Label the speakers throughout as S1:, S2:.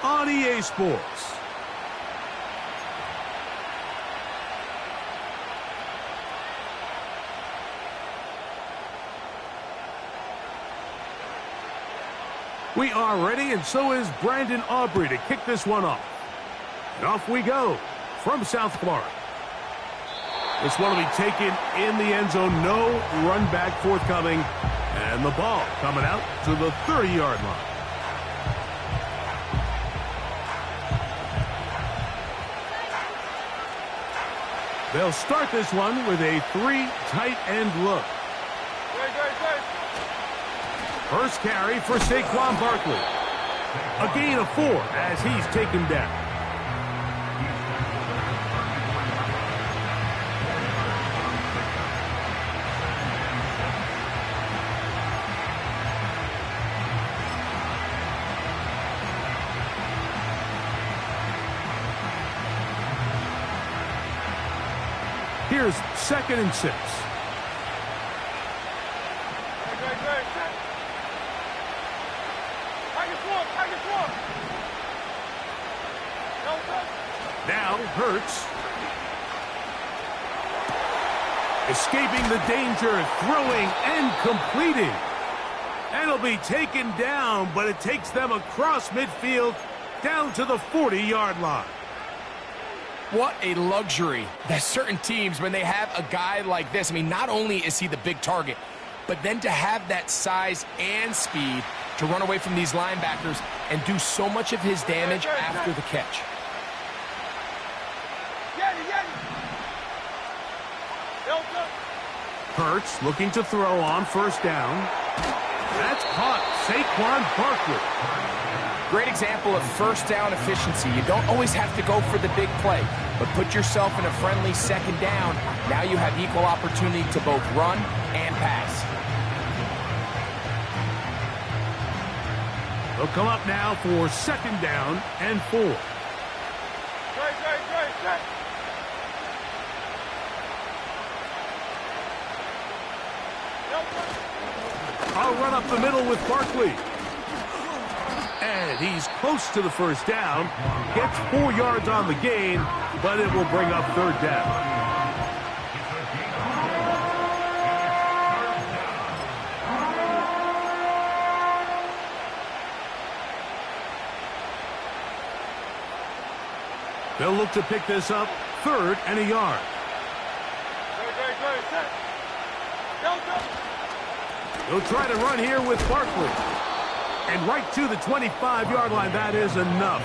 S1: on EA Sports. We are ready, and so is Brandon Aubrey to kick this one off. And off we go from South Florida. This one will be taken in the end zone. No run back forthcoming. And the ball coming out to the 30-yard line. They'll start this one with a 3 tight end look. First carry for Saquon Barkley. A gain of 4 as he's taken down. Here's 2nd and 6. Now Hurts. Escaping the danger, throwing and completing. And he'll be taken down, but it takes them across midfield down to the 40-yard line.
S2: What a luxury that certain teams, when they have a guy like this, I mean, not only is he the big target, but then to have that size and speed to run away from these linebackers and do so much of his damage after the catch.
S1: Hurts looking to throw on 1st down. That's caught. Saquon Barkley.
S2: Great example of 1st down efficiency. You don't always have to go for the big play, but put yourself in a friendly 2nd down. Now you have equal opportunity to both run and pass.
S1: They'll come up now for 2nd down and 4. I'll run up the middle with Barkley. And he's close to the 1st down. Gets 4 yards on the gain, but it will bring up 3rd down. They'll look to pick this up 3rd and a yard. They'll try to run here with Barkley. And right to the 25-yard line. That is enough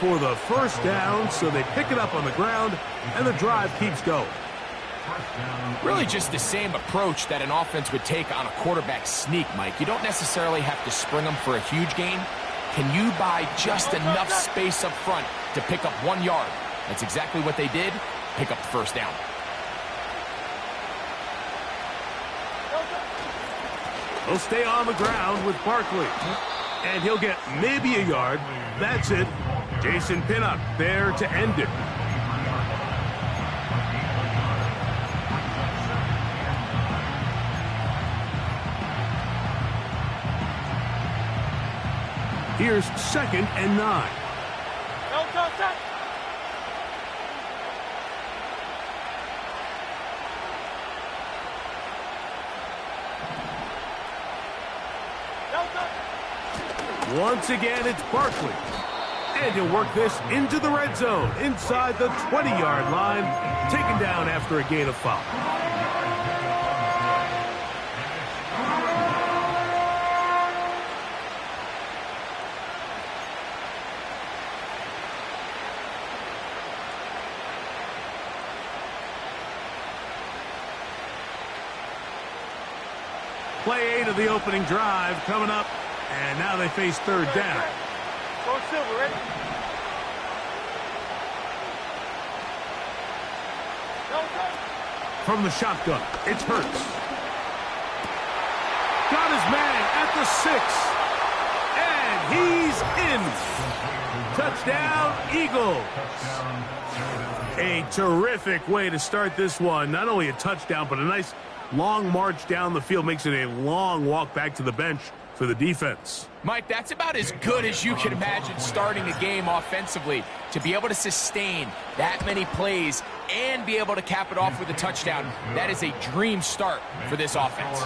S1: for the 1st down. So they pick it up on the ground, and the drive keeps going.
S2: Really just the same approach that an offense would take on a quarterback sneak, Mike. You don't necessarily have to spring them for a huge gain. Can you buy just enough space up front to pick up 1 yard? That's exactly what they did. Pick up the 1st down.
S1: He'll stay on the ground with Barkley. And he'll get maybe a yard. That's it. Jason Pinnock there to end it. Here's 2nd and 9. Once again, it's Barkley. And he'll work this into the red zone, inside the 20-yard line, taken down after a gain of 5. Play 8 of the opening drive coming up, and now they face 3rd down.
S3: Go Silver, ready?
S1: From the shotgun, it's Hurts. Got his man at the 6. And he's in. Touchdown, Eagles. A terrific way to start this one. Not only a touchdown, but a nice long march down the field. Makes it a long walk back to the bench for the defense.
S2: Mike, that's about as good as you can imagine starting a game offensively. To be able to sustain that many plays and be able to cap it off with a touchdown, that is a dream start for this offense.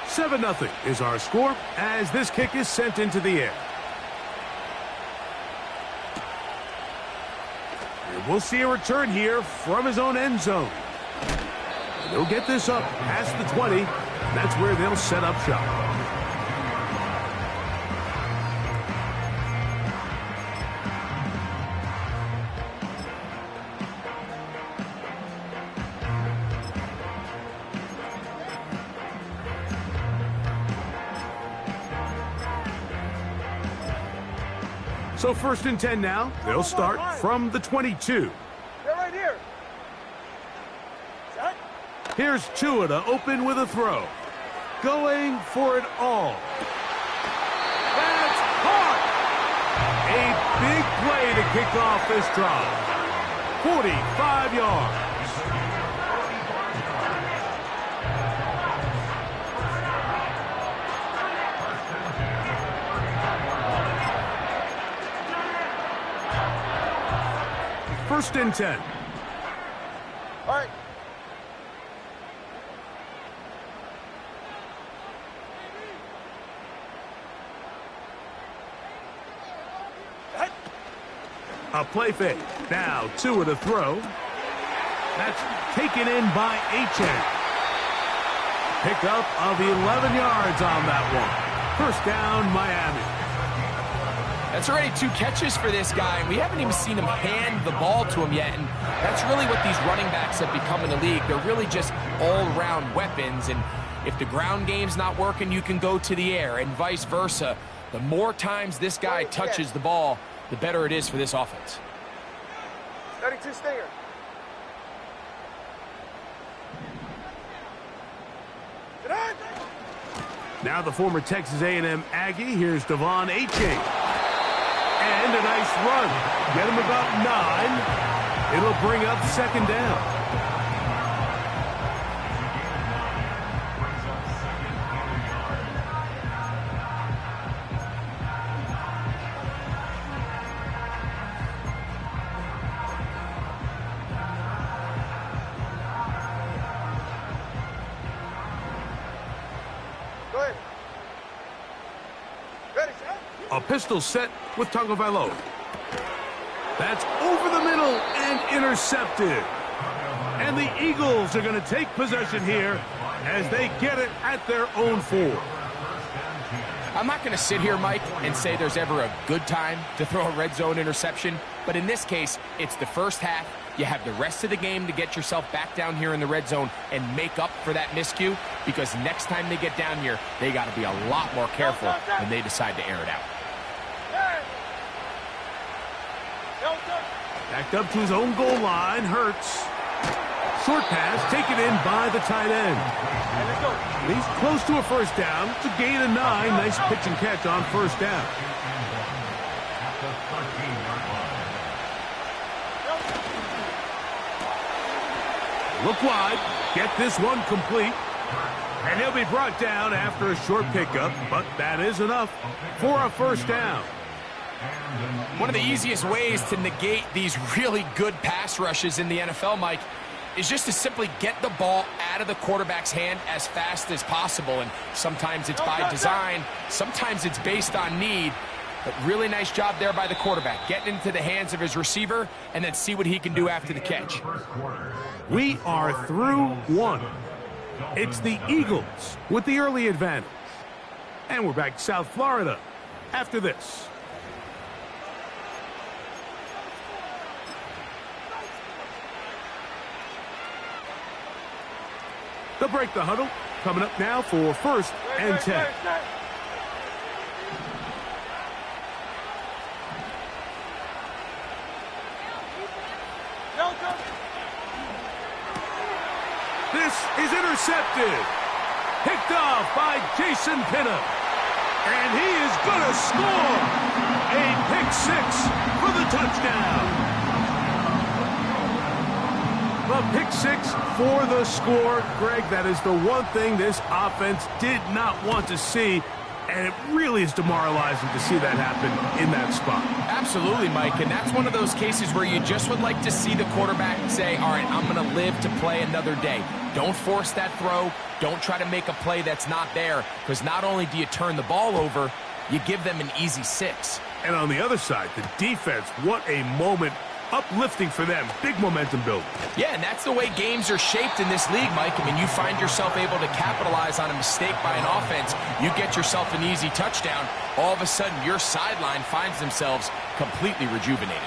S1: 7-0 is our score as this kick is sent into the air. And we'll see a return here from his own end zone. They'll get this up past the 20. That's where they'll set up shop. So 1st and 10 now. They'll start from the 22.
S3: They're right here. Set.
S1: Here's Tua to open with a throw. Going for it all. That's caught! A big play to kick off this drive. 45 yards. First and 10.
S3: All right.
S1: A play fake. Now Tua to throw. That's taken in by Achane. Pickup of 11 yards on that one. First down, Miami.
S2: That's already 2 catches for this guy, and we haven't even seen him hand the ball to him yet, and that's really what these running backs have become in the league. They're really just all-around weapons, and if the ground game's not working, you can go to the air, and vice versa. The more times this guy touches the ball, the better it is for this offense.
S3: 32 Stinger.
S1: Now the former Texas A&M Aggie. Here's Devon Achane. And a nice run. Get him about 9. It'll bring up 2nd down.
S3: Go ahead. Ready, set.
S1: A pistol set with Tagovailoa. That's over the middle and intercepted. And the Eagles are going to take possession here as they get it at their own 4.
S2: I'm not going to sit here, Mike, and say there's ever a good time to throw a red zone interception, but in this case, it's the first half. You have the rest of the game to get yourself back down here in the red zone and make up for that miscue, because next time they get down here, they got to be a lot more careful when they decide to air it out.
S1: Backed up to his own goal line. Hurts. Short pass taken in by the tight end. He's close to a first down. It's a gain of 9. Nice pitch and catch on first down. Look wide. Get this one complete. And he'll be brought down after a short pickup, but that is enough for a first down.
S2: One of the easiest ways to negate these really good pass rushes in the NFL, Mike, is just to simply get the ball out of the quarterback's hand as fast as possible. And sometimes it's by design, sometimes it's based on need. But really nice job there by the quarterback, getting into the hands of his receiver and then see what he can do after the catch.
S1: We are through 1. It's the Eagles with the early advantage. And we're back to South Florida after this. They'll break the huddle. Coming up now for 1st and 10. This is intercepted. Picked off by Jason Pinnock. And he is going to score. A pick 6 for the touchdown. The pick six for the score. Greg, that is the one thing this offense did not want to see, and it really is demoralizing to see that happen in that spot.
S2: Absolutely, Mike, and that's one of those cases where you just would like to see the quarterback say, all right, I'm going to live to play another day. Don't force that throw. Don't try to make a play that's not there, because not only do you turn the ball over, you give them an easy 6.
S1: And on the other side, the defense, what a moment. Uplifting for them. Big momentum building.
S2: Yeah, and that's the way games are shaped in this league, Mike. I mean, you find yourself able to capitalize on a mistake by an offense. You get yourself an easy touchdown. All of a sudden, your sideline finds themselves completely rejuvenated.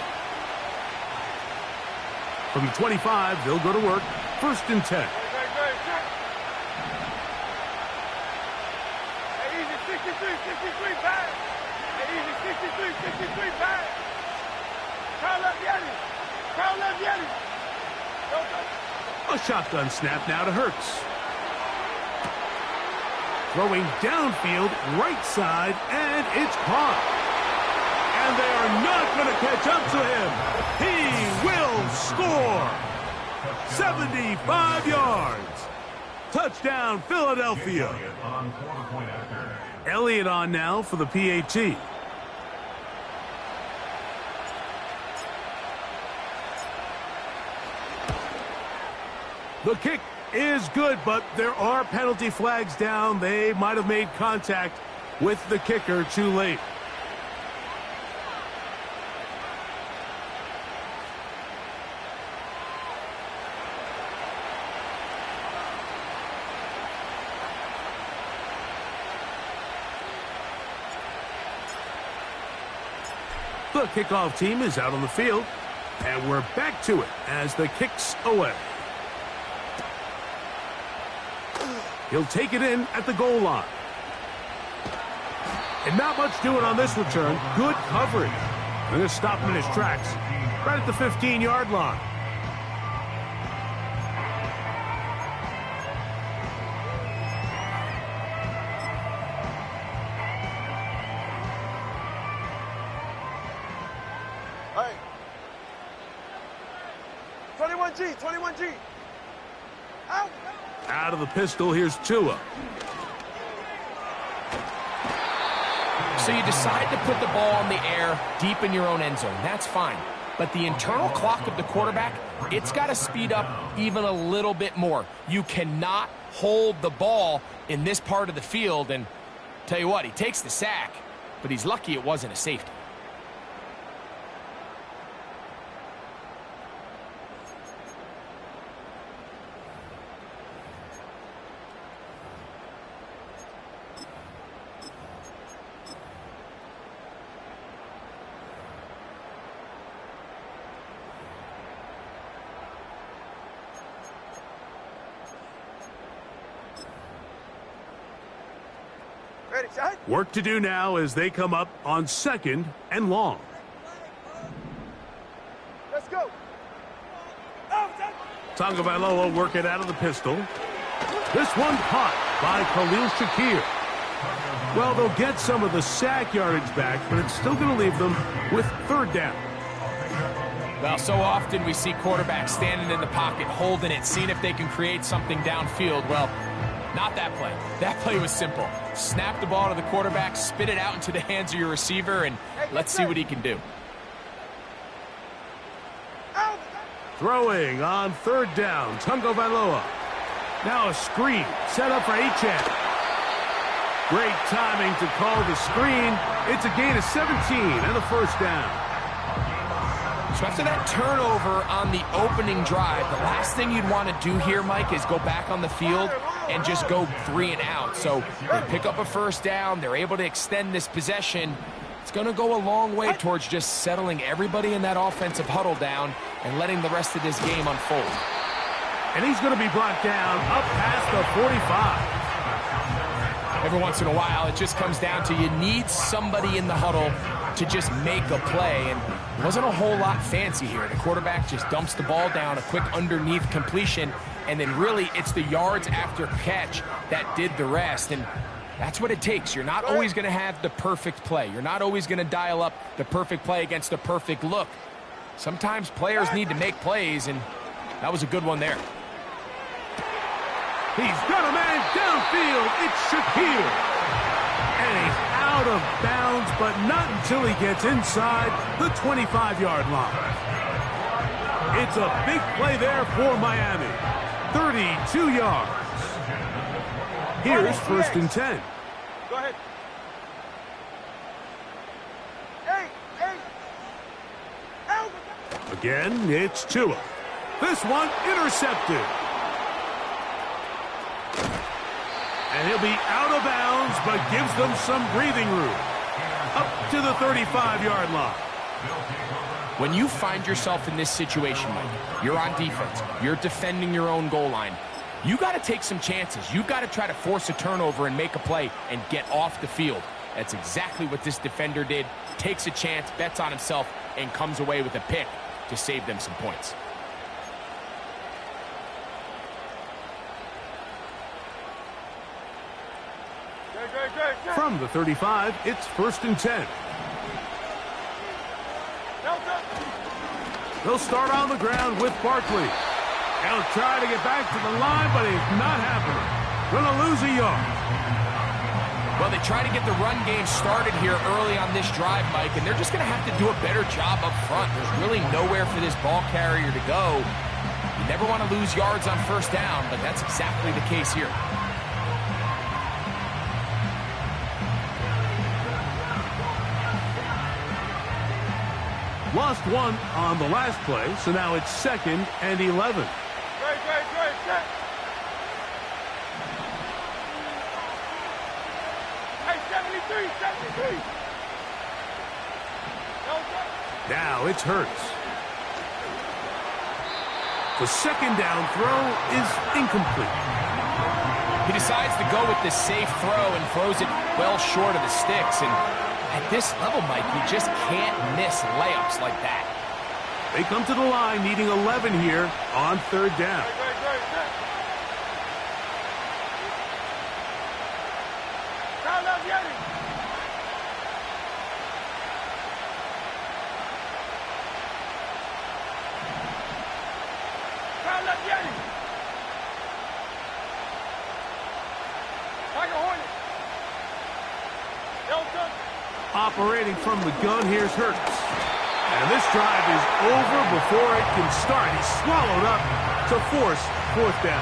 S1: From the 25, they'll go to work. 1st and 10.
S3: Hey, easy 63 back. Hey, easy 63 back. Crown left Yeti. Crown left Yeti.
S1: A shotgun snap now to Hurts. Throwing downfield, right side, and it's caught. And they are not going to catch up to him. He will score. 75 yards. Touchdown, Philadelphia. Elliott on now for the PAT. The kick is good, but there are penalty flags down. They might have made contact with the kicker too late. The kickoff team is out on the field, and we're back to it as the kick's away. He'll take it in at the goal line. And not much doing on this return. Good coverage. They're going to stop him in his tracks right at the 15-yard line.
S3: All right. 21G. Out.
S1: Out of the pistol, here's Tua.
S2: So you decide to put the ball in the air deep in your own end zone. That's fine. But the internal clock of the quarterback, it's got to speed up even a little bit more. You cannot hold the ball in this part of the field. And tell you what, he takes the sack, but he's lucky it wasn't a safety.
S3: Ready, shot.
S1: Work to do now as they come up on 2nd and long.
S3: Let's go.
S1: Tagovailoa working out of the pistol. This one caught by Khalil Shakir. Well, they'll get some of the sack yardage back, but it's still going to leave them with 3rd down.
S2: Well, so often we see quarterbacks standing in the pocket, holding it, seeing if they can create something downfield. Well, not that play. That play was simple. Snap the ball to the quarterback, spit it out into the hands of your receiver, and let's see what he can do.
S1: Throwing on 3rd down, Tagovailoa. Now a screen set up for Achane. Great timing to call the screen. It's a gain of 17 and a 1st down.
S2: So after that turnover on the opening drive, the last thing you'd want to do here, Mike, is go back on the field and just go 3 and out. So they pick up a 1st down. They're able to extend this possession. It's going to go a long way towards just settling everybody in that offensive huddle down and letting the rest of this game unfold.
S1: And he's going to be brought down up past the 45.
S2: Every once in a while, it just comes down to you need somebody in the huddle to just make a play. And it wasn't a whole lot fancy here. The quarterback just dumps the ball down, a quick underneath completion, and then really it's the yards after catch that did the rest. And that's what it takes. You're not always going to have the perfect play. You're not always going to dial up the perfect play against the perfect look. Sometimes players need to make plays, and That was a good one there.
S1: He's got a man downfield. It's Shaquille. And he's out of bounds, but not until he gets inside the 25-yard line. It's a big play there for Miami. 32 yards. Here's 1st and 10.
S3: Go ahead.
S1: Again, it's Tua. This one intercepted. And he'll be out of bounds, but gives them some breathing room. Up to the 35-yard line.
S2: When you find yourself in this situation, Mike, you're on defense, you're defending your own goal line, you got to take some chances. You've got to try to force a turnover and make a play and get off the field. That's exactly what this defender did. Takes a chance, bets on himself, and comes away with a pick to save them some points.
S1: From the 35, it's 1st and 10. They'll start on the ground with Barkley. He'll try to get back to the line, but it's not happening. Gonna lose a yard.
S2: Well, they try to get the run game started here early on this drive, Mike, and they're just going to have to do a better job up front. There's really nowhere for this ball carrier to go. You never want to lose yards on 1st down, but that's exactly the case here.
S1: Lost one on the last play, so now it's 2nd and 11.
S3: Great, set. Hey, 73.
S1: Now it's Hurts. The 2nd down throw is incomplete.
S2: He decides to go with the safe throw and throws it well short of the sticks. And at this level, Mike, you just can't miss layups like that.
S1: They come to the line needing 11 here on 3rd down.
S3: Great, set. Kyle Lavieri. Tiger Hornet. Delta.
S1: Operating from the gun, here's Hurts. And this drive is over before it can start. He's swallowed up to force 4th down.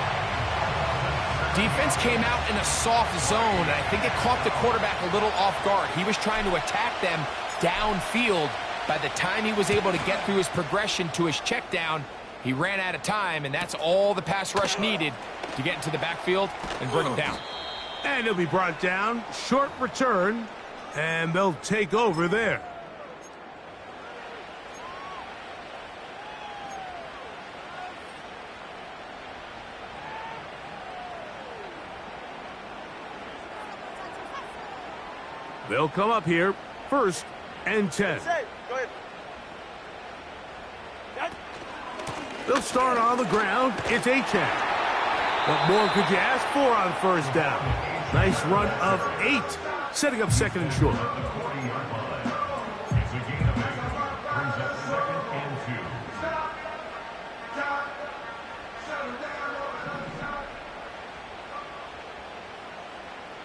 S2: Defense came out in a soft zone, and I think it caught the quarterback a little off guard. He was trying to attack them downfield. By the time he was able to get through his progression to his check down, he ran out of time, and that's all the pass rush needed to get into the backfield and bring him down.
S1: And he'll be brought down. Short return. And they'll take over there. They'll come up here. 1st and 10.
S3: Go ahead.
S1: They'll start on the ground. It's Achane. What more could you ask for on 1st down? Nice run of 8. Setting up 2nd and short.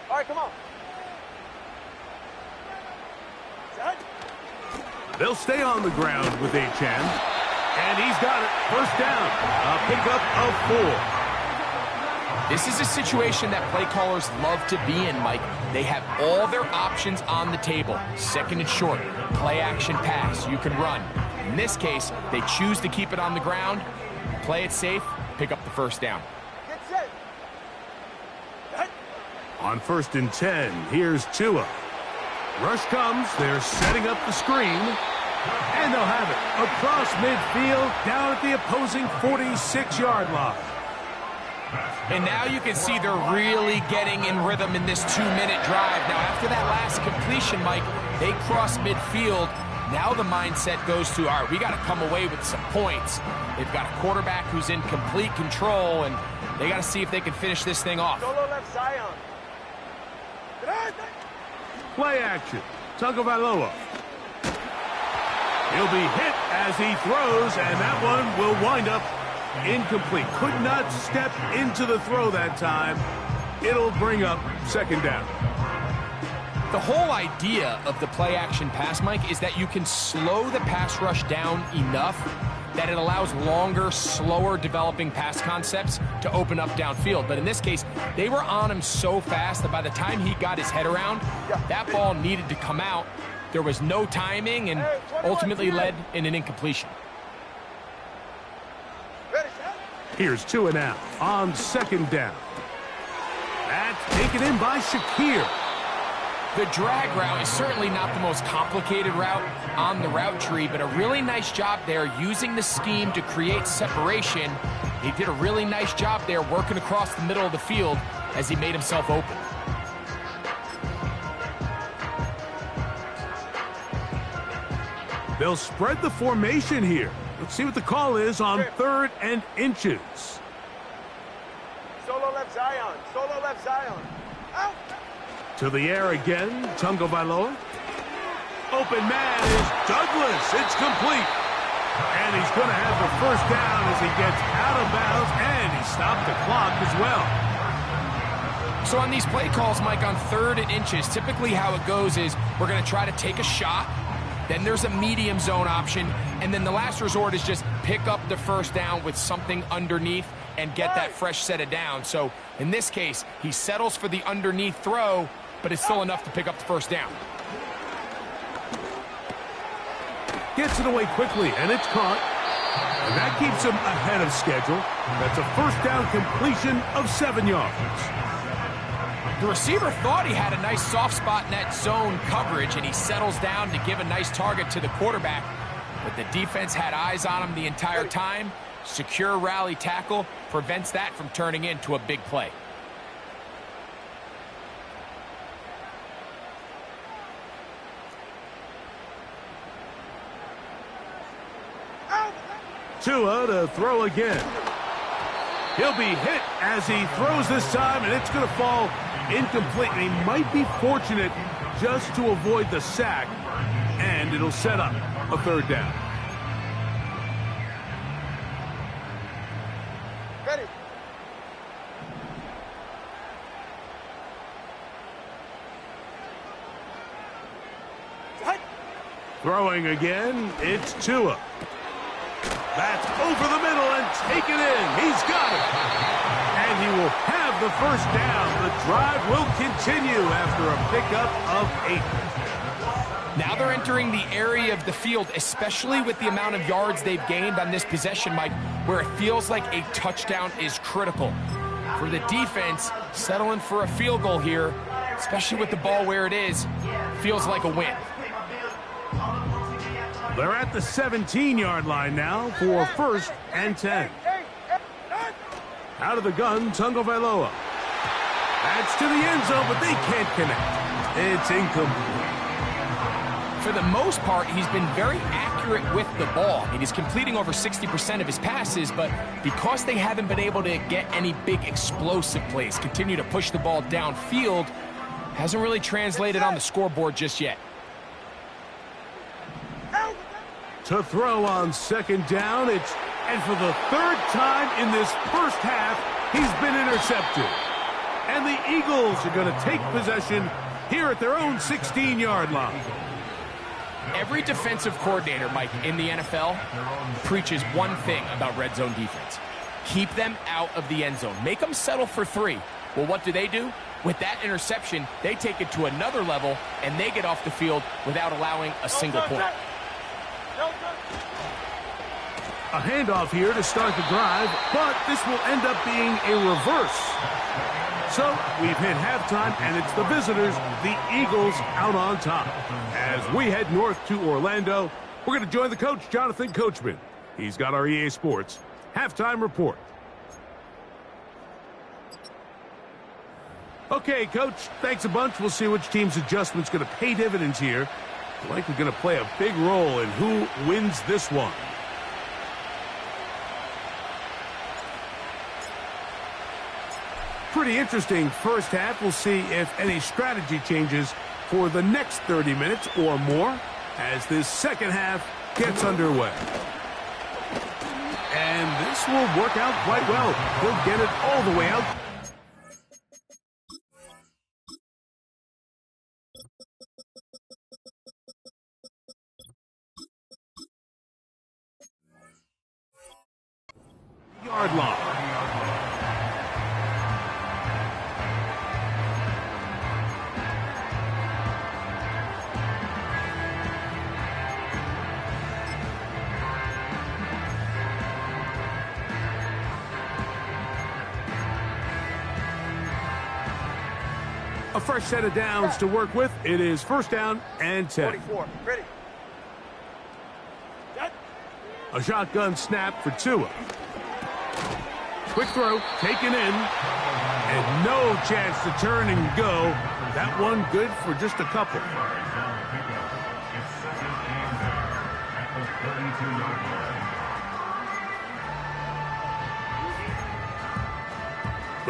S3: All right, come on.
S1: They'll stay on the ground with Achane. And he's got it. 1st down. A pickup of 4.
S2: This is a situation that play callers love to be in, Mike. They have all their options on the table. 2nd and short, play action pass, you can run. In this case, they choose to keep it on the ground, play it safe, pick up the 1st down.
S3: Get set.
S1: On 1st and 10, here's Tua. Rush comes, they're setting up the screen. And they'll have it across midfield, down at the opposing 46-yard line.
S2: And now you can see they're really getting in rhythm in this 2-minute drive. Now, after that last completion, Mike, they cross midfield. Now the mindset goes to, all right, we got to come away with some points. They've got a quarterback who's in complete control, and they got to see if they can finish this thing off.
S3: Solo left Zion.
S1: Play action. Tagovailoa. He'll be hit as he throws, and that one will wind up Incomplete. Could not step into the throw that time. It'll bring up second down.
S2: The whole idea of the play-action pass, Mike, is that you can slow the pass rush down enough that it allows longer, slower developing pass concepts to open up downfield. But in this case, they were on him so fast that by the time he got his head around, that ball needed to come out. There was no timing and ultimately led in an incompletion.
S1: Here's Tua now on second down. That's taken in by Shakir.
S2: The drag route is certainly not the most complicated route on the route tree, but a really nice job there using the scheme to create separation. He did a really nice job there working across the middle of the field as he made himself open.
S1: They'll spread the formation here. Let's see what the call is on 3rd and inches.
S3: Solo left Zion. Solo left Zion. Out.
S1: To the air again, Tagovailoa. Open man is Douglas. It's complete. And he's going to have the first down as he gets out of bounds, and he stopped the clock as well.
S2: So on these play calls, Mike, on 3rd and inches, typically how it goes is we're going to try to take a shot. Then there's a medium zone option, and then the last resort is just pick up the first down with something underneath and get that fresh set of down. So in this case, he settles for the underneath throw, but it's still enough to pick up the first down.
S1: Gets it away quickly, and it's caught. And that keeps him ahead of schedule. That's a first down completion of 7 yards.
S2: The receiver thought he had a nice soft spot in that zone coverage, and he settles down to give a nice target to the quarterback. But the defense had eyes on him the entire time. Secure rally tackle prevents that from turning into a big play.
S1: Tua to throw again. He'll be hit as he throws this time, and it's going to fall incomplete. And he might be fortunate just to avoid the sack, and it'll set up a 3rd down.
S3: Ready.
S1: Throwing again, it's Tua. That's over the middle and taken in. He's got it. And he will have the first down. The drive will continue after a pickup of 8.
S2: Now they're entering the area of the field, especially with the amount of yards they've gained on this possession, Mike, where it feels like a touchdown is critical. For the defense, settling for a field goal here, especially with the ball where it is, feels like a win.
S1: They're at the 17-yard line now for 1st and 10. Out of the gun, Tagovailoa. That's to the end zone, but they can't connect. It's incomplete.
S2: For the most part, he's been very accurate with the ball. I mean, he's completing over 60% of his passes, but because they haven't been able to get any big explosive plays, continue to push the ball downfield, hasn't really translated on the scoreboard just yet.
S1: To throw on 2nd down, and for the 3rd time in this first half, he's been intercepted. And the Eagles are going to take possession here at their own 16-yard line.
S2: Every defensive coordinator, Mike, in the NFL preaches one thing about red zone defense. Keep them out of the end zone. Make them settle for 3. Well, what do? With that interception, they take it to another level, and they get off the field without allowing a single point.
S1: A handoff here to start the drive, but this will end up being a reverse. So we've hit halftime, and it's the visitors, the Eagles, out on top. As we head north to Orlando, we're going to join the coach, Jonathan Coachman. He's got our EA Sports halftime report. Okay, Coach, thanks a bunch. We'll see which team's adjustment's going to pay dividends here. Likely going to play a big role in who wins this one. Pretty interesting first half. We'll see if any strategy changes for the next 30 minutes or more as this second half gets underway. And this this will work out quite well. He'll get it all the way out. Yard line. A fresh set of downs to work with. It is first down and 10.
S3: 44. Ready. Set.
S1: A shotgun snap for Tua. Quick throw, taken in, and no chance to turn and go. That one good for just a couple.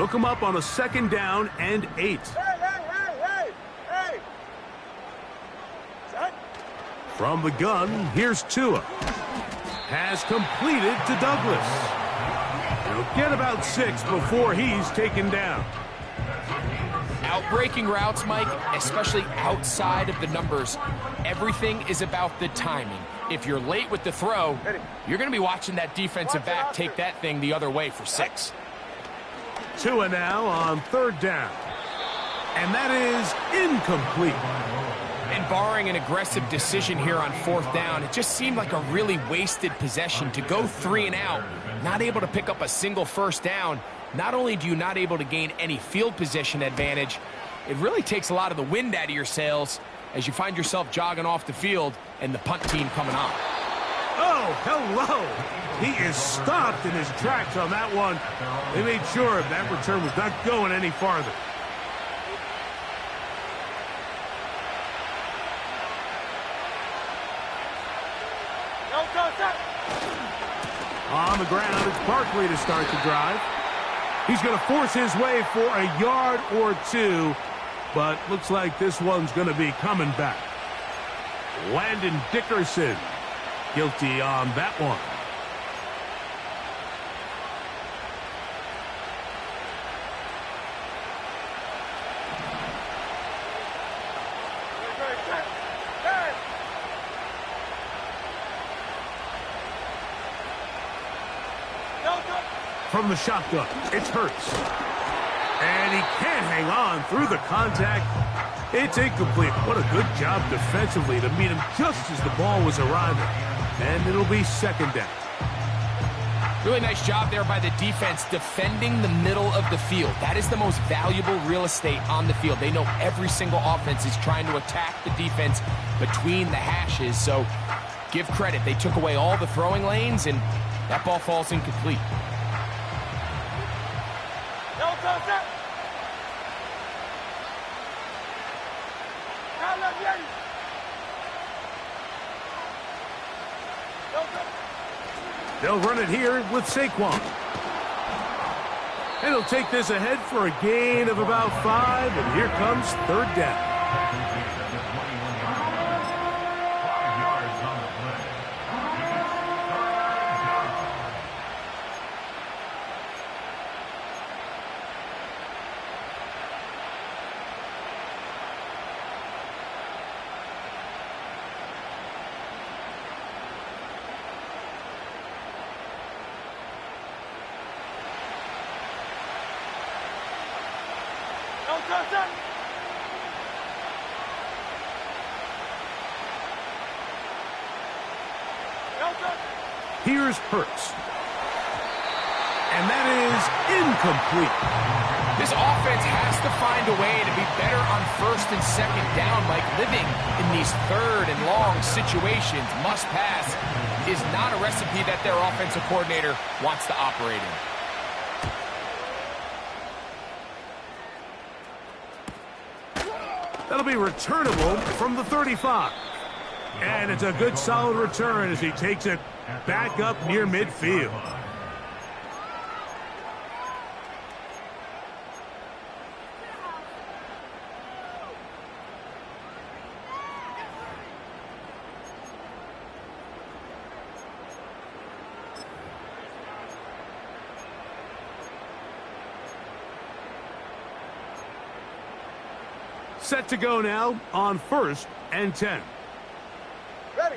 S1: Look him up on a second down and 8.
S3: Hey! Set.
S1: From the gun, here's Tua. Has completed to Douglas. He'll get about 6 before he's taken down.
S2: Outbreaking routes, Mike, especially outside of the numbers, everything is about the timing. If you're late with the throw, you're going to be watching that defensive back take that thing the other way for 6.
S1: Tua now on third down. And that is incomplete.
S2: And barring an aggressive decision here on fourth down, it just seemed like a really wasted possession to go 3 and out, not able to pick up a single first down. Not only do you not able to gain any field position advantage, it really takes a lot of the wind out of your sails as you find yourself jogging off the field and the punt team coming on.
S1: Oh, hello. He is stopped in his tracks on that one. They made sure that return was not going any farther. On the ground, it's Barkley to start the drive. He's going to force his way for a yard or 2, but looks like this one's going to be coming back. Landon Dickerson guilty on that one. From the shotgun, it's Hurts. And he can't hang on through the contact. It's incomplete. What a good job defensively to meet him just as the ball was arriving. And it'll be second down.
S2: Really nice job there by the defense defending the middle of the field. That is the most valuable real estate on the field. They know every single offense is trying to attack the defense between the hashes. So give credit. They took away all the throwing lanes, and that ball falls incomplete.
S1: They'll run it here with Saquon. And he'll take this ahead for a gain of about 5, and here comes third down. Here's Hurts. And that is incomplete.
S2: This offense has to find a way to be better on first and second down, Mike. Living in these third and long situations, must pass, is not a recipe that their offensive coordinator wants to operate in.
S1: That'll be returnable from the 35. And it's a good solid return as he takes it back up near midfield. Set to go now on 1st and 10.
S3: Ready.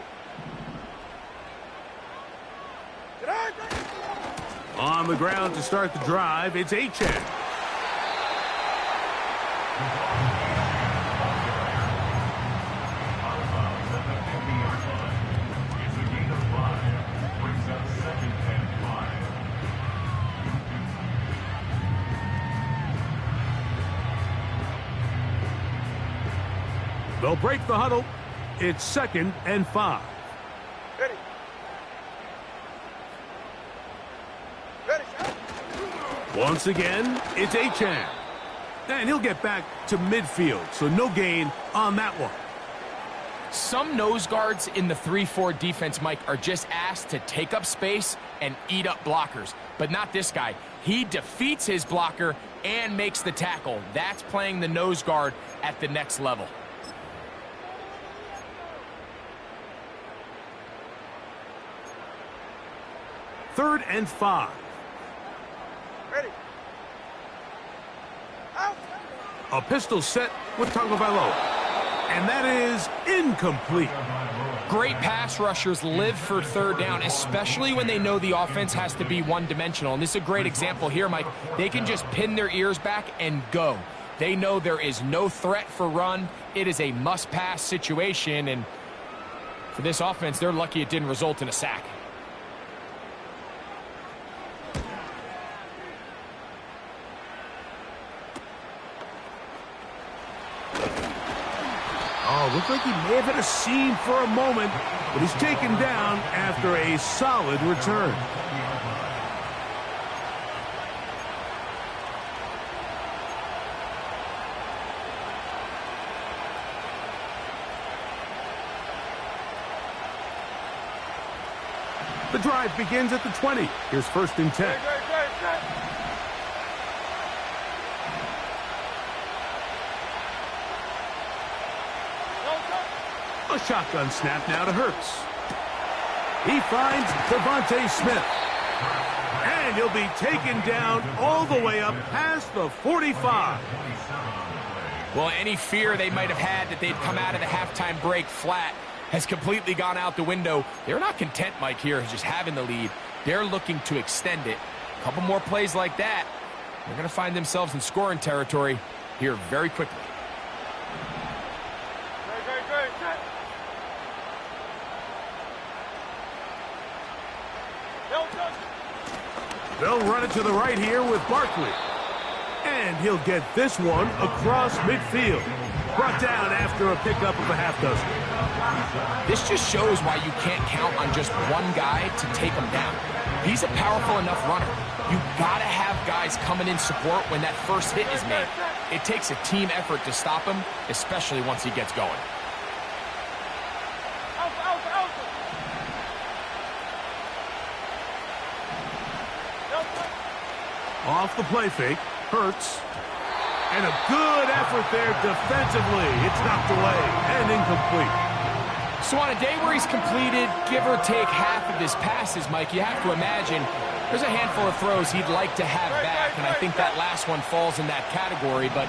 S1: On the ground to start the drive, it's Achane. They'll break the huddle. It's 2nd and 5.
S3: Ready. Ready.
S1: Once again, it's Achane. And he'll get back to midfield, so no gain on that one.
S2: Some nose guards in the 3-4 defense, Mike, are just asked to take up space and eat up blockers. But not this guy. He defeats his blocker and makes the tackle. That's playing the nose guard at the next level.
S1: Third and 5.
S3: Ready. Out.
S1: A pistol set with Tagovailoa. And that is incomplete.
S2: Great pass rushers live for 3rd down, especially when they know the offense has to be one-dimensional. And this is a great example here, Mike. They can just pin their ears back and go. They know there is no threat for run. It is a must-pass situation. And for this offense, they're lucky it didn't result in a sack.
S1: Oh, looked like he may have hit a seam for a moment, but he's taken down after a solid return. The drive begins at the 20. Here's 1st and 10. A shotgun snap now to Hurts. He finds Devontae Smith. And he'll be taken down all the way up past the 45.
S2: Well, any fear they might have had that they'd come out of the halftime break flat has completely gone out the window. They're not content, Mike, here, just having the lead. They're looking to extend it. A couple more plays like that, they're going to find themselves in scoring territory here very quickly.
S1: They'll run it to the right here with Barkley. And he'll get this one across midfield. Brought down after a pickup of a half dozen.
S2: This just shows why you can't count on just one guy to take him down. He's a powerful enough runner. You gotta have guys coming in support when that first hit is made. It takes a team effort to stop him, especially once he gets going.
S1: Off the play fake, Hurts. And a good effort there defensively. It's knocked away and incomplete.
S2: So on a day where he's completed, give or take half of his passes, Mike, you have to imagine there's a handful of throws he'd like to have back, and I think that last one falls in that category. But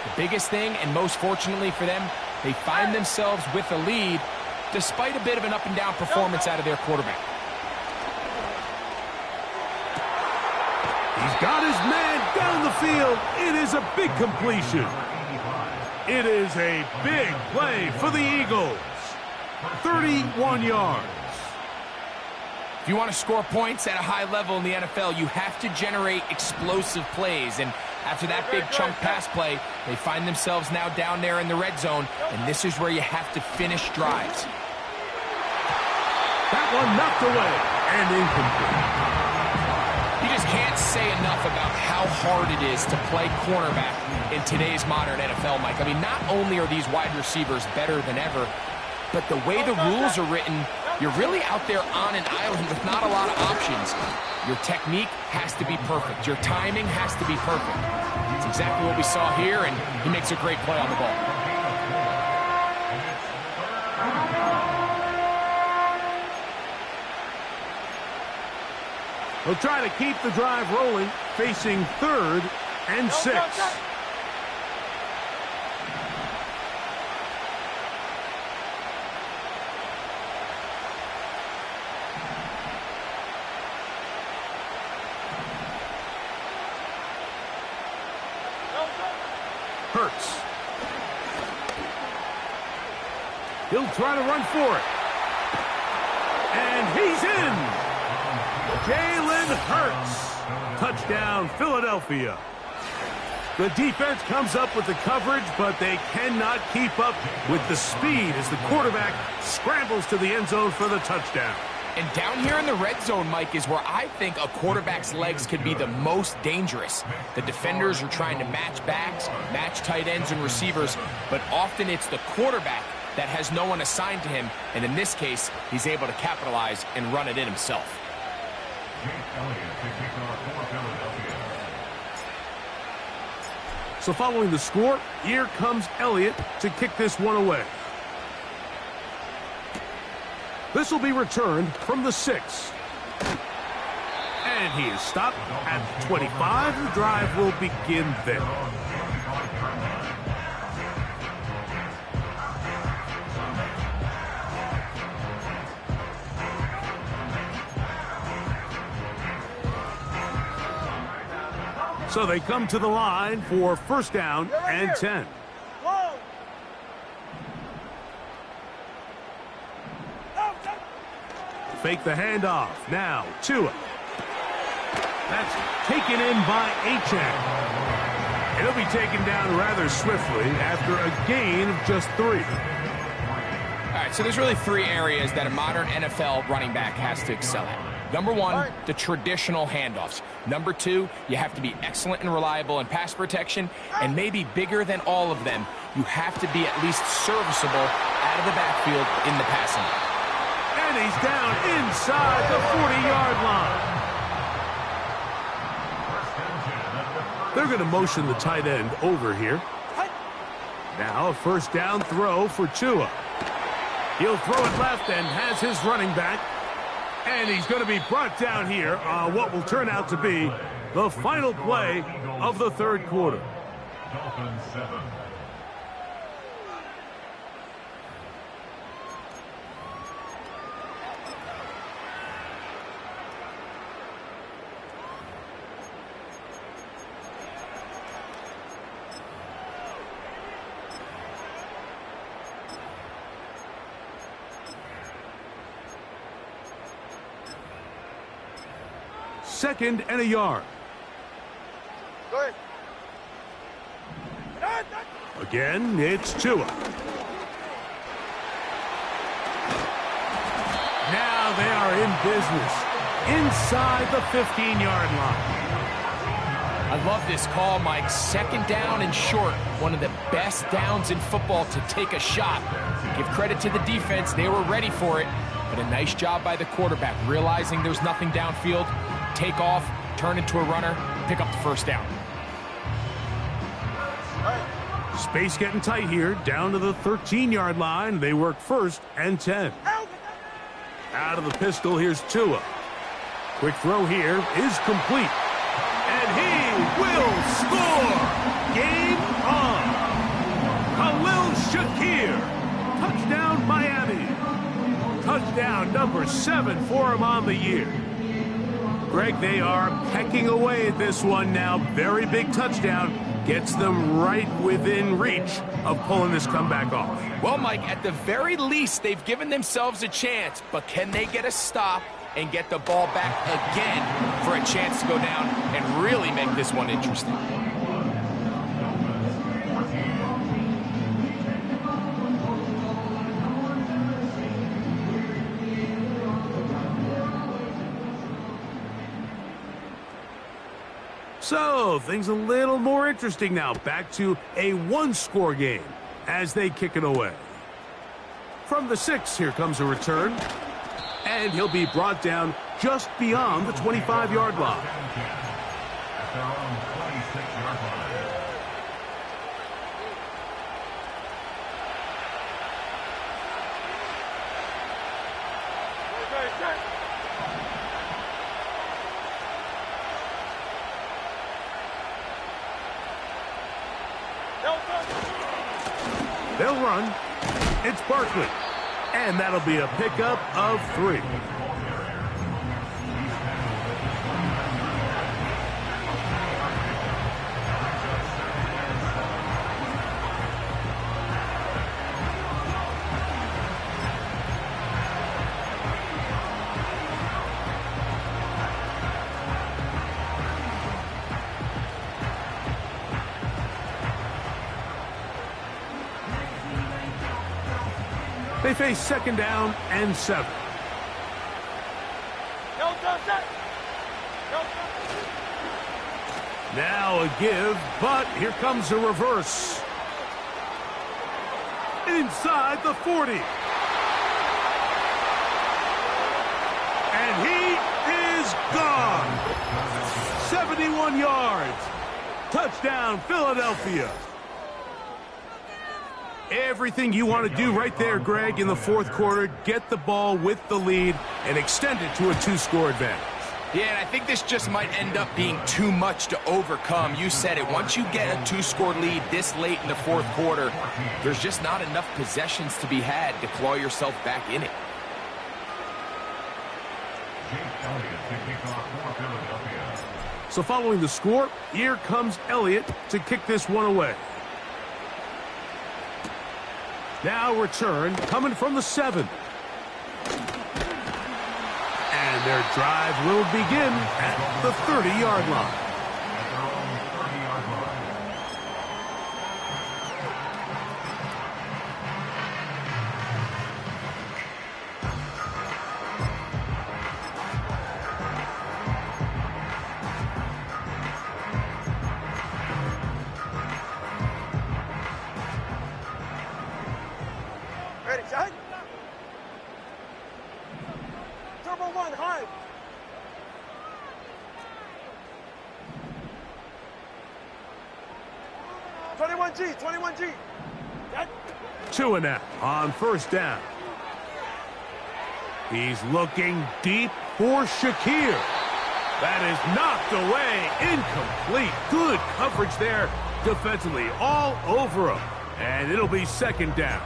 S2: the biggest thing, and most fortunately for them, they find themselves with a lead despite a bit of an up-and-down performance out of their quarterback.
S1: He's got his man down the field. It is a big completion. It is a big play for the Eagles. 31 yards.
S2: If you want to score points at a high level in the NFL, you have to generate explosive plays. And after that big chunk pass play, they find themselves now down there in the red zone. And this is where you have to finish drives.
S1: That one knocked away and incomplete.
S2: You just can't say enough about how hard it is to play cornerback in today's modern NFL, Mike. I mean, not only are these wide receivers better than ever, but the way the rules are written, you're really out there on an island with not a lot of options. Your technique has to be perfect. Your timing has to be perfect. It's exactly what we saw here, and he makes a great play on the ball.
S1: They'll try to keep the drive rolling, facing 3rd and 6. Hurts. He'll try to run for it. And he's in. Jalen Hurts. Touchdown, Philadelphia. The defense comes up with the coverage, but they cannot keep up with the speed as the quarterback scrambles to the end zone for the touchdown.
S2: And down here in the red zone, Mike, is where I think a quarterback's legs could be the most dangerous. The defenders are trying to match backs, match tight ends and receivers, but often it's the quarterback that has no one assigned to him, and in this case, he's able to capitalize and run it in himself.
S1: So following the score, here comes Elliott to kick this one away. This will be returned from the 6. And he is stopped at the 25. The drive will begin there. So they come to the line for first down and 10. Fake the handoff. Now, Tua. That's taken in by Achane. He'll be taken down rather swiftly after a gain of just 3.
S2: All right, so there's really 3 areas that a modern NFL running back has to excel at. Number 1, the traditional handoffs. Number 2, you have to be excellent and reliable in pass protection. And maybe bigger than all of them, you have to be at least serviceable out of the backfield in the passing game.
S1: And he's down inside the 40-yard line. They're going to motion the tight end over here. Now a first down throw for Tua. He'll throw it left and has his running back. And he's going to be brought down here on what will turn out to be the final play of the third quarter. Dolphins 7. Second and a yard. Again, it's Tua. Now they are in business inside the 15-yard line.
S2: I love this call, Mike. Second down and short. One of the best downs in football to take a shot. Give credit to the defense. They were ready for it. But a nice job by the quarterback, realizing there's nothing downfield. Take off, turn into a runner, pick up the first down.
S1: Space getting tight here, down to the 13-yard line. They work first and 10. Out of the pistol, here's Tua. Quick throw here is complete. And he will score! Game on! Khalil Shakir! Touchdown, Miami! Touchdown number 7 for him on the year. Greg, they are pecking away at this one now. Very big touchdown. Gets them right within reach of pulling this comeback off.
S2: Well, Mike, at the very least, they've given themselves a chance. But can they get a stop and get the ball back again for a chance to go down and really make this one interesting?
S1: So, things a little more interesting now. Back to a one-score game as they kick it away. From the 6, here comes a return. And he'll be brought down just beyond the 25-yard line. They'll run. It's Barkley. And that'll be a pickup of 3. They face second down and 7. Now a give, but here comes a reverse. Inside the 40. And he is gone. 71 yards. Touchdown, Philadelphia. Everything you want to do right there, Greg, in the fourth quarter. Get the ball with the lead and extend it to a 2-score advantage.
S2: Yeah, and I think this just might end up being too much to overcome. You said it. Once you get a 2-score lead this late in the fourth quarter, there's just not enough possessions to be had to claw yourself back in it.
S1: So following the score, here comes Elliott to kick this one away. Now return coming from the 7. And their drive will begin at the 30-yard line.
S3: Ready, shot. Turbo 1, high. G, 21G. That.
S1: 2-and-out on first down. He's looking deep for Shakir. That is knocked away. Incomplete. Good coverage there defensively. All over him. And it'll be second down.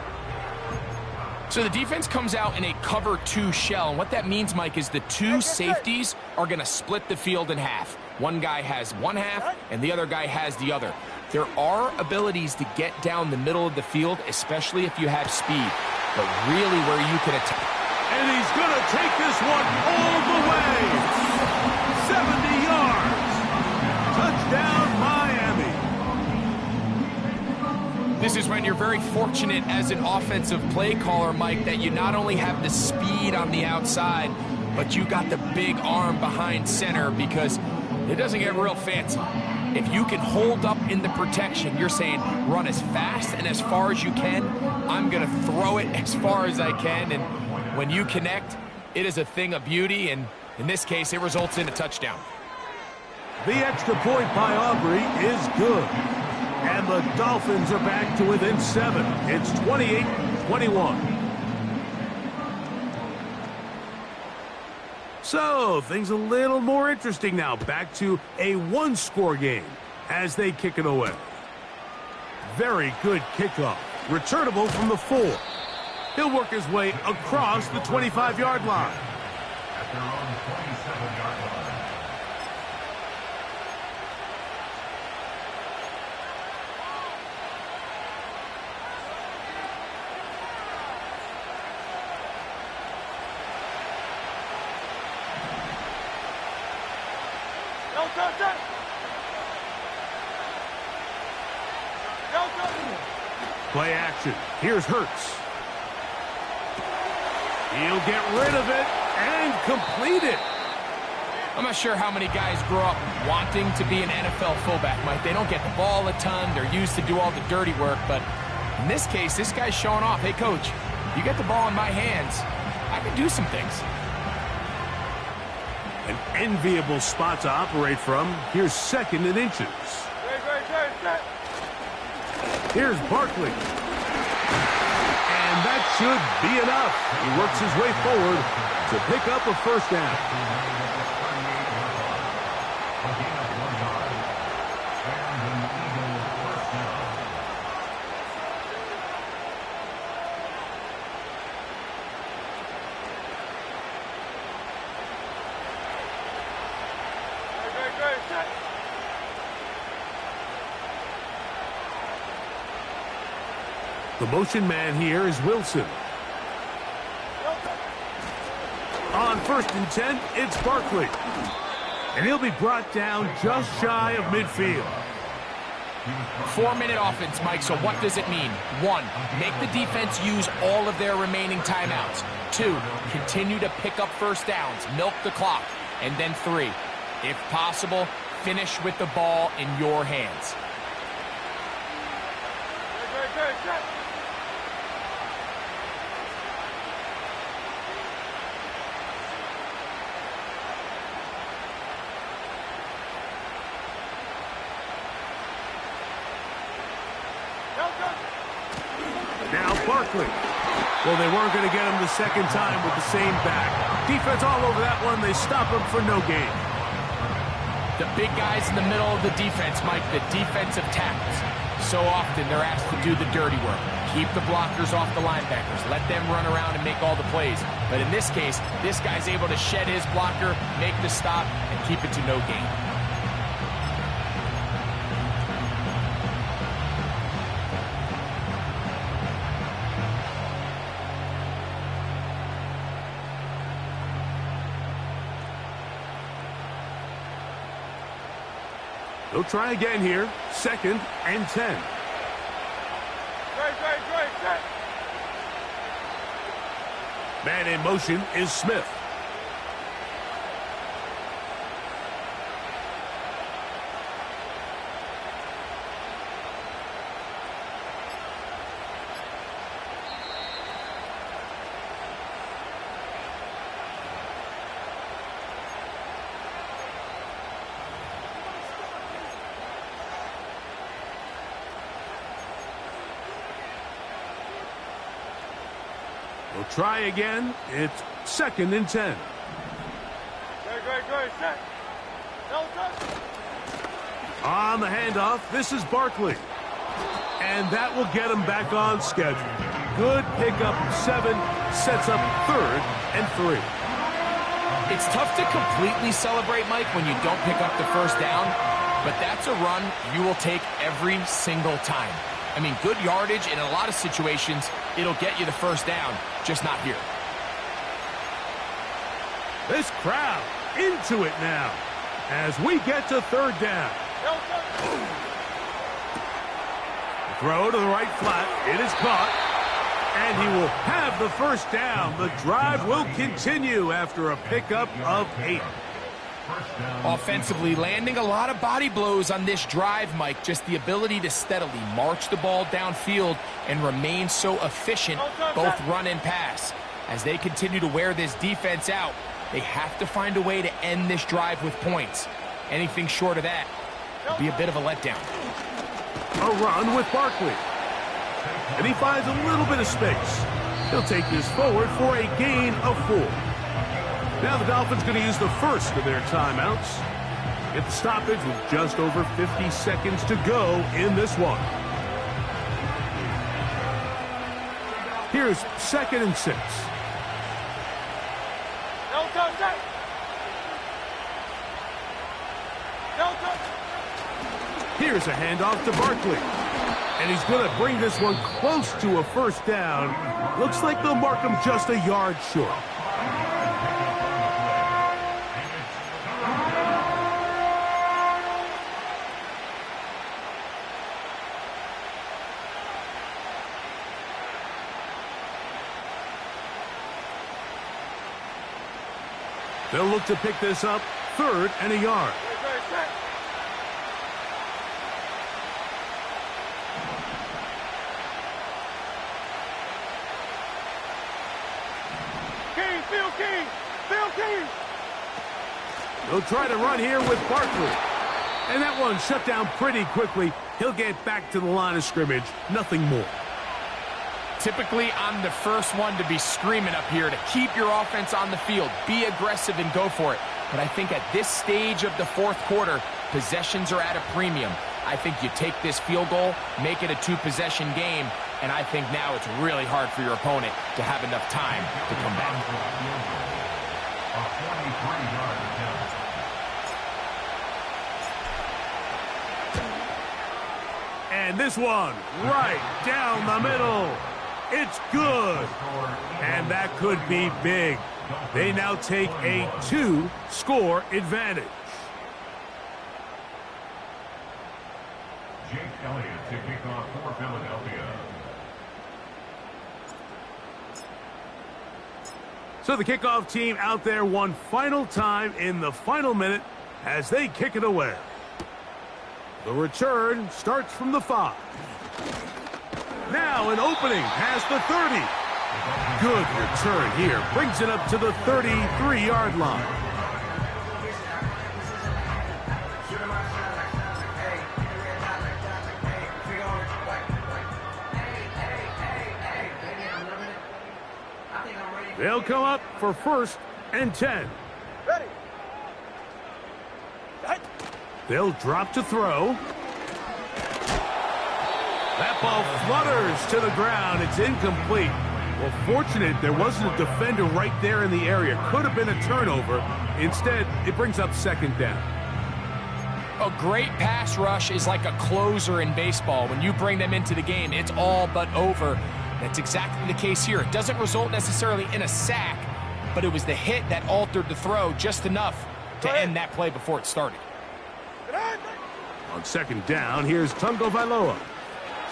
S2: So the defense comes out in a cover 2 shell. And what that means, Mike, is the 2 safeties are going to split the field in half. One guy has one half, and the other guy has the other. There are abilities to get down the middle of the field, especially if you have speed. But really where you can attack.
S1: And he's going to take this one all the way. 70 yards. Touchdown, Miami.
S2: This is when you're very fortunate as an offensive play caller, Mike, that you not only have the speed on the outside, but you got the big arm behind center, because it doesn't get real fancy. If you can hold up in the protection, you're saying run as fast and as far as you can. I'm going to throw it as far as I can. And when you connect, it is a thing of beauty. And in this case, it results in a touchdown.
S1: The extra point by Aubrey is good. And the Dolphins are back to within 7. It's 28-21. So, things a little more interesting now. Back to a 1-score game as they kick it away. Very good kickoff. Returnable from the 4. He'll work his way across the 25-yard line.
S4: At their own 27-yard line.
S1: Play action. Here's Hurts. He'll get rid of it and complete it.
S2: I'm not sure how many guys grow up wanting to be an NFL fullback, Mike. They don't get the ball a ton. They're used to do all the dirty work. But in this case, this guy's showing off. Hey, coach, you get the ball in my hands, I can do some things.
S1: An enviable spot to operate from. Here's second and inches. Here's Barkley. And that should be enough. He works his way forward to pick up a first down. The motion man here is Wilson. On first and 10, it's Barkley. And he'll be brought down just shy of midfield.
S2: 4-minute offense, Mike, so what does it mean? 1, make the defense use all of their remaining timeouts. 2, continue to pick up first downs, milk the clock. And then 3, if possible, finish with the ball in your hands.
S3: Good.
S1: Now Barkley. Well, they weren't going to get him the second time with the same back. Defense all over that one. They stop him for no gain.
S2: The big guys in the middle of the defense, Mike, the defensive tackles. So often they're asked to do the dirty work. Keep the blockers off the linebackers. Let them run around and make all the plays. But in this case, this guy's able to shed his blocker, make the stop, and keep it to no gain.
S1: They'll try again here. 2nd and 10.
S3: Great.
S1: Man in motion is Smith. We'll try again. It's 2nd and 10.
S3: Great. Set. No touch.
S1: On the handoff, this is Barkley. And that will get him back on schedule. Good pickup. 7 sets up 3rd and 3.
S2: It's tough to completely celebrate, Mike, when you don't pick up the first down, but that's a run you will take every single time. I mean, good yardage in a lot of situations, it'll get you the first down, just not here.
S1: This crowd into it now as we get to 3rd down.
S3: No touch.
S1: Throw to the right flat. It is caught. And he will have the first down. The drive will continue after a pickup of 8.
S2: Offensively, landing a lot of body blows on this drive, Mike. Just the ability to steadily march the ball downfield and remain so efficient, both run and pass. As they continue to wear this defense out, they have to find a way to end this drive with points. Anything short of that will be a bit of a letdown.
S1: A run with Barkley. And he finds a little bit of space. He'll take this forward for a gain of 4. Now the Dolphins going to use the first of their timeouts. Get the stoppage with just over 50 seconds to go in this one. Here's 2nd and 6.
S3: No touch. No touch.
S1: Here's a handoff to Barkley. And he's going to bring this one close to a first down. Looks like they'll mark him just a yard short. They'll look to pick this up 3rd and a yard.
S3: Great. Set. Phil King.
S1: They'll try to run here with Barkley. And that one shut down pretty quickly. He'll get back to the line of scrimmage. Nothing more.
S2: Typically, I'm the first one to be screaming up here to keep your offense on the field. Be aggressive and go for it. But I think at this stage of the 4th quarter, possessions are at a premium. I think you take this field goal, make it a 2-possession game, and I think now it's really hard for your opponent to have enough time to come back.
S1: And this one right down the middle. It's good. And that could be big. They now take a 2-score advantage.
S4: Jake Elliott to kick off for Philadelphia.
S1: So the kickoff team out there one final time in the final minute as they kick it away. The return starts from the 5. Now an opening past the 30. Good return here. Brings it up to the 33-yard line. They'll come up for 1st and 10.
S3: Ready.
S1: They'll drop to throw. That ball flutters to the ground. It's incomplete. Well, fortunate there wasn't a defender right there in the area. Could have been a turnover. Instead, it brings up 2nd down.
S2: A great pass rush is like a closer in baseball. When you bring them into the game, it's all but over. That's exactly the case here. It doesn't result necessarily in a sack, but it was the hit that altered the throw just enough to end that play before it started.
S1: On 2nd down, here's Tungo Vailoa.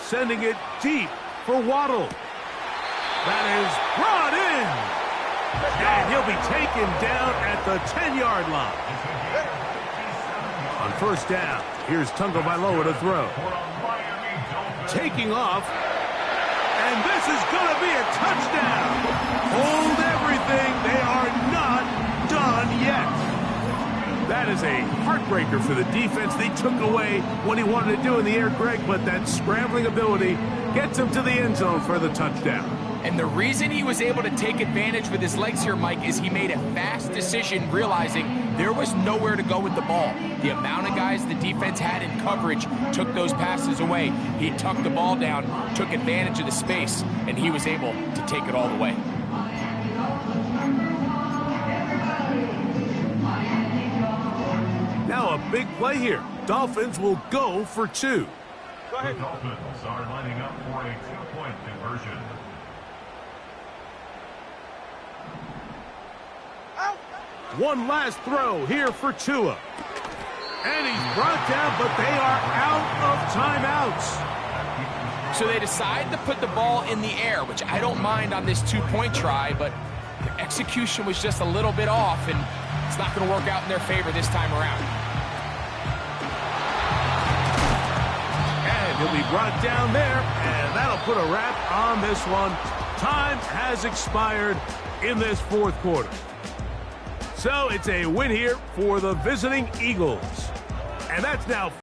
S1: Sending it deep for Waddle. That is brought in. And he'll be taken down at the 10-yard line. On 1st down, here's Tungo Vailoa to throw. Taking off. And this is going to be a touchdown. Hold everything. They are not done yet. That is a heartbreaker for the defense. They took away what he wanted to do in the air, Greg, but that scrambling ability gets him to the end zone for the touchdown.
S2: And the reason he was able to take advantage with his legs here, Mike, is he made a fast decision realizing there was nowhere to go with the ball. The amount of guys the defense had in coverage took those passes away. He tucked the ball down, took advantage of the space, and he was able to take it all the way.
S1: Now a big play here. Dolphins will go for 2.
S3: Go ahead.
S4: The Dolphins are lining up for a 2-point conversion.
S3: Out.
S1: One last throw here for Tua. And he's brought down, but they are out of timeouts.
S2: So they decide to put the ball in the air, which I don't mind on this 2-point try, but the execution was just a little bit off, and it's not going to work out in their favor this time around.
S1: And he'll be brought down there, and that'll put a wrap on this one. Time has expired in this 4th quarter. So it's a win here for the visiting Eagles. And that's now